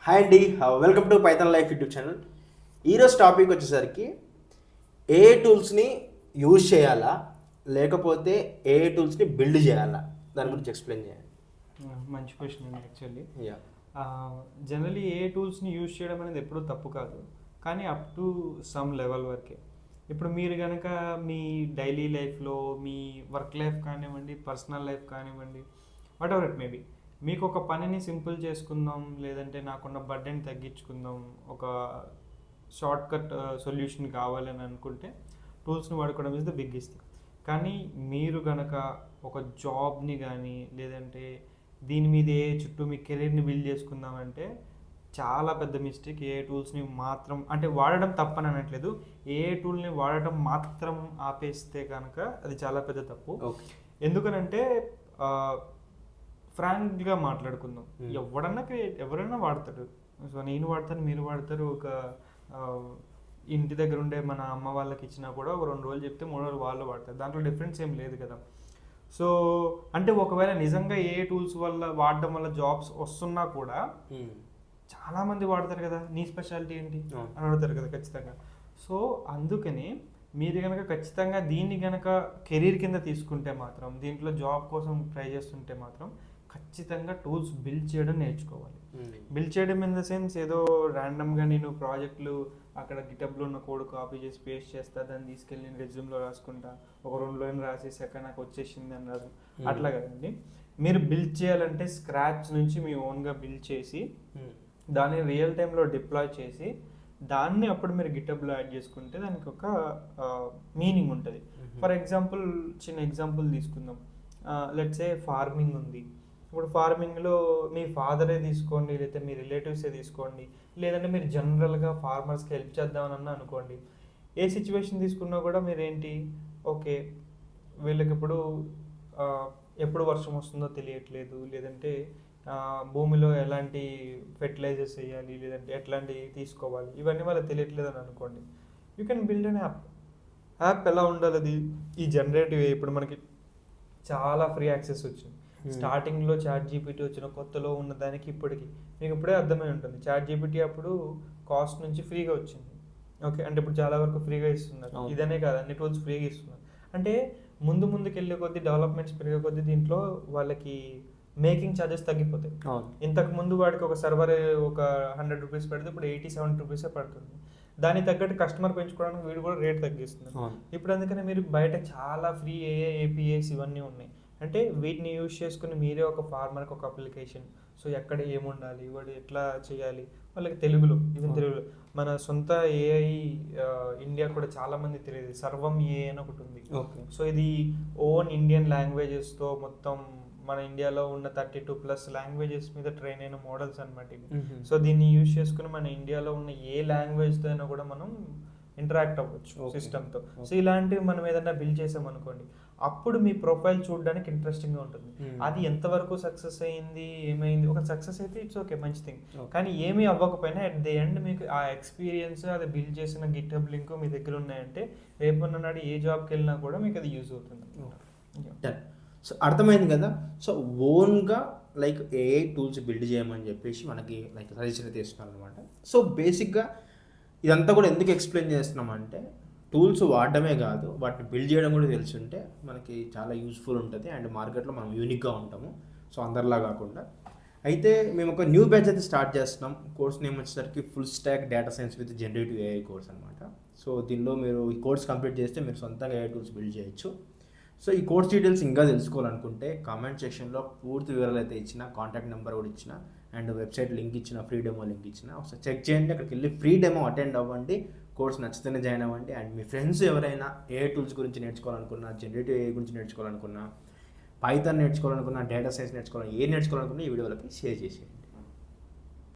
Hi అండి, welcome to Python life YouTube channel. ఈరోజు topic వచ్చేసరికి ఏఐ టూల్స్ని యూజ్ చేయాలా లేకపోతే ఏఐ టూల్స్ని బిల్డ్ చేయాలా, దాని గురించి ఎక్స్ప్లెయిన్ చేయాలి. మంచి క్వశ్చన్ అండి. యాక్చువల్లీ యా జనరలీ ఏ టూల్స్ని యూజ్ చేయడం అనేది ఎప్పుడూ తప్పు కాదు, కానీ అప్ టు సమ్ లెవెల్ వరకే. ఇప్పుడు మీరు కనుక మీ డైలీ లైఫ్లో మీ వర్క్ లైఫ్ కానివ్వండి, పర్సనల్ లైఫ్ కానివ్వండి, వాట్ ఎవర్ ఇట్ మేబీ, మీకు ఒక పనిని సింపుల్ చేసుకుందాం, లేదంటే నాకున్న బర్డెన్ తగ్గించుకుందాం, ఒక షార్ట్ కట్ సొల్యూషన్ కావాలని అనుకుంటే టూల్స్ని వాడుకోవడం ఇస్ ద బిగ్గెస్ట్. కానీ మీరు కనుక ఒక జాబ్ని కానీ లేదంటే దీని మీదే చుట్టూ మీ కెరీర్ని బిల్డ్ చేసుకుందామంటే చాలా పెద్ద మిస్టేక్. ఏ టూల్స్ని మాత్రం అంటే వాడడం తప్పని అనట్లేదు, ఏ టూల్ని వాడటం మాత్రం ఆపేస్తే కనుక అది చాలా పెద్ద తప్పు. ఎందుకనంటే ఫ్రాంక్గా మాట్లాడుకుందాం, ఎవరన్నా వాడతాడు. సో నేను వాడతాను, మీరు వాడతారు. ఒక ఇంటి దగ్గర ఉండే మన అమ్మ వాళ్ళకి ఇచ్చినా కూడా ఒక 2 రోజులు చెప్తే 3 రోజులు వాళ్ళు వాడతారు. దాంట్లో డిఫరెన్స్ ఏం లేదు కదా. సో అంటే ఒకవేళ నిజంగా ఏ టూల్స్ వల్ల వాడడం వల్ల జాబ్స్ వస్తున్నా కూడా చాలామంది వాడతారు కదా, నీ స్పెషాలిటీ ఏంటి అని అడుగుతారు కదా ఖచ్చితంగా. సో అందుకని మీరు కనుక ఖచ్చితంగా దీన్ని కనుక కెరీర్ కింద తీసుకుంటే మాత్రం, దీంట్లో జాబ్ కోసం ట్రై చేస్తుంటే మాత్రం ఖచ్చితంగా టూల్స్ బిల్డ్ చేయడం నేర్చుకోవాలి. బిల్డ్ చేయడం ఇన్ ద సెన్స్ ఏదో ర్యాండమ్గా నేను ప్రాజెక్టులు అక్కడ గిటబ్లో ఉన్న కోడ్ కాపీ చేసి పేస్ట్ చేస్తా, దాన్ని తీసుకెళ్ళి నేను రెజ్యూమ్లో రాసుకుంటా, ఒక 2 లైన్లు రాసేసాక నాకు వచ్చేసింది అని రాదు, అట్లా కదండి. మీరు బిల్డ్ చేయాలంటే స్క్రాచ్ నుంచి మీ ఓన్గా బిల్డ్ చేసి దాన్ని రియల్ టైంలో డిప్లాయ్ చేసి దాన్ని అప్పుడు మీరు గిటబ్లో యాడ్ చేసుకుంటే దానికి ఒక మీనింగ్ ఉంటుంది. ఫర్ ఎగ్జాంపుల్ చిన్న ఎగ్జాంపుల్ తీసుకుందాం. లెట్స్ ఏ ఫార్మింగ్ ఉంది. ఇప్పుడు ఫార్మింగ్లో మీ ఫాదరే తీసుకోండి, లేకపోతే మీ రిలేటివ్సే తీసుకోండి, లేదంటే మీరు జనరల్గా ఫార్మర్స్కి హెల్ప్ చేద్దామని అనుకోండి. ఏ సిచ్యువేషన్ తీసుకున్నా కూడా మీరేంటి, ఓకే వీళ్ళకి ఎప్పుడు వర్షం వస్తుందో తెలియట్లేదు, లేదంటే భూమిలో ఎలాంటి ఫెర్టిలైజర్స్ వేయాలి, లేదంటే ఎట్లాంటివి తీసుకోవాలి, ఇవన్నీ వాళ్ళకి తెలియట్లేదు అని అనుకోండి. You can build an app. ఎలా ఉండాలి అది? ఈ జనరేటివ్ ఇప్పుడు మనకి చాలా ఫ్రీ యాక్సెస్ వచ్చింది. స్టార్టింగ్లో ChatGPT వచ్చిన కొత్తలో ఉన్న దానికి ఇప్పటికి మీకు ఇప్పుడే అర్థమై ఉంటుంది. ChatGPT అప్పుడు కాస్ట్ నుంచి ఫ్రీగా వచ్చింది. ఓకే, అంటే ఇప్పుడు చాలా వరకు ఫ్రీగా ఇస్తున్నారు. ఇదనే కాదు, అన్ని టూల్స్ ఫ్రీగా ఇస్తున్నారు. అంటే ముందుకు వెళ్ళే కొద్దీ, డెవలప్మెంట్స్ పెరిగే కొద్దీ దీంట్లో వాళ్ళకి మేకింగ్ ఛార్జెస్ తగ్గిపోతాయి. ఇంతకు ముందు వాడికి ఒక సర్వర్ ఒక 100 రూపీస్ పెడితే ఇప్పుడు 80-70 రూపీసే పడుతుంది. దానికి తగ్గట్టు కస్టమర్ పెంచుకోవడానికి వీడు కూడా రేట్ తగ్గిస్తుంది. ఇప్పుడు అందుకనే మీరు బయట చాలా ఫ్రీ APIs ఇవన్నీ ఉన్నాయి. అంటే వీటిని యూజ్ చేసుకుని మీరే ఒక ఫార్మర్కి ఒక అప్లికేషన్, సో ఎక్కడ ఏముండాలి, వాడు ఎట్లా చేయాలి, వాళ్ళకి తెలుగులో, ఈవెన్ తెలుగులో మన సొంత AI ఇండియా కూడా చాలా మంది తెలియదు. సర్వం AI అని ఒకటి ఉంది. సో ఇది ఓన్ ఇండియన్ లాంగ్వేజెస్తో మొత్తం మన ఇండియాలో ఉన్న 32+ లాంగ్వేజెస్ మీద ట్రైన్ అయిన మోడల్స్ అనమాట ఇవి. సో దీన్ని యూజ్ చేసుకుని మన ఇండియాలో ఉన్న ఏ లాంగ్వేజ్తో అయినా కూడా మనం ఇంటరాక్ట్ అవ్వచ్చు సిస్టమ్తో. సో ఇలాంటివి మనం ఏదైనా బిల్డ్ చేసాం అనుకోండి, అప్పుడు మీ ప్రొఫైల్ చూడడానికి ఇంట్రెస్టింగ్గా ఉంటుంది. అది ఎంతవరకు సక్సెస్ అయ్యింది, ఏమైంది, ఒక సక్సెస్ అయితే ఇట్స్ ఓకే, మంచి థింగ్. కానీ ఏమీ అవ్వకపోయినా అట్ ది ఎండ్ మీకు ఆ ఎక్స్పీరియన్స్, అది బిల్డ్ చేసిన గిట్హబ్ లింక్ మీ దగ్గర ఉన్నాయంటే రేపన్న నాడు ఏ జాబ్కి వెళ్ళినా కూడా మీకు అది యూజ్ అవుతుంది. సో అర్థమైంది కదా. సో ఓన్గా లైక్ ఏఐ టూల్స్ బిల్డ్ చేయమని చెప్పేసి మనకి లైక్ సజెషన్ అయితే ఇస్తున్నారు అనమాట. సో బేసిక్గా ఇదంతా కూడా ఎందుకు ఎక్స్ప్లెయిన్ చేస్తున్నామంటే, టూల్స్ వాడడమే కాదు, వాటిని బిల్డ్ చేయడం కూడా తెలిసి ఉంటే మనకి చాలా యూస్ఫుల్ ఉంటుంది అండ్ మార్కెట్లో మనం యూనిక్గా ఉంటాము. సో అందరిలా కాకుండా అయితే మేము ఒక న్యూ బ్యాచ్ అయితే స్టార్ట్ చేస్తున్నాం. కోర్స్ నేమ్ వచ్చేసరికి full stock data science with generative AI course అనమాట. సో దీనిలో మీరు ఈ కోర్స్ కంప్లీట్ చేస్తే మీరు సొంతంగా AI టూల్స్ బిల్డ్ చేయొచ్చు. సో ఈ కోర్స్ డీటెయిల్స్ ఇంకా తెలుసుకోవాలనుకుంటే కామెంట్ సెక్షన్లో పూర్తి వివరాలు అయితే ఇచ్చిన, కాంటాక్ట్ నెంబర్ కూడా ఇచ్చిన అండ్ వెబ్సైట్ లింక్ ఇచ్చిన, ఫ్రీ డెమో లింక్ ఇచ్చిన. ఒకసారి చెక్ చేయండి, అక్కడికి వెళ్ళి ఫ్రీ డెమో అటెండ్ అవ్వండి, కోర్స్ నచ్చితేనే జాయిన్ అవ్వండి. అండ్ మీ ఫ్రెండ్స్ ఎవరైనా AI టూల్స్ గురించి నేర్చుకోవాలనుకున్నా, జనరేటివ్ AI గురించి నేర్చుకోవాలనుకున్నా, పైథాన్ నేర్చుకోవాలనుకున్నా, డేటా సైన్స్ నేర్చుకోవాలన్నా, నేర్చుకోవాలనుకున్నా ఈ వీడియోలకి షేర్ చేసేయండి.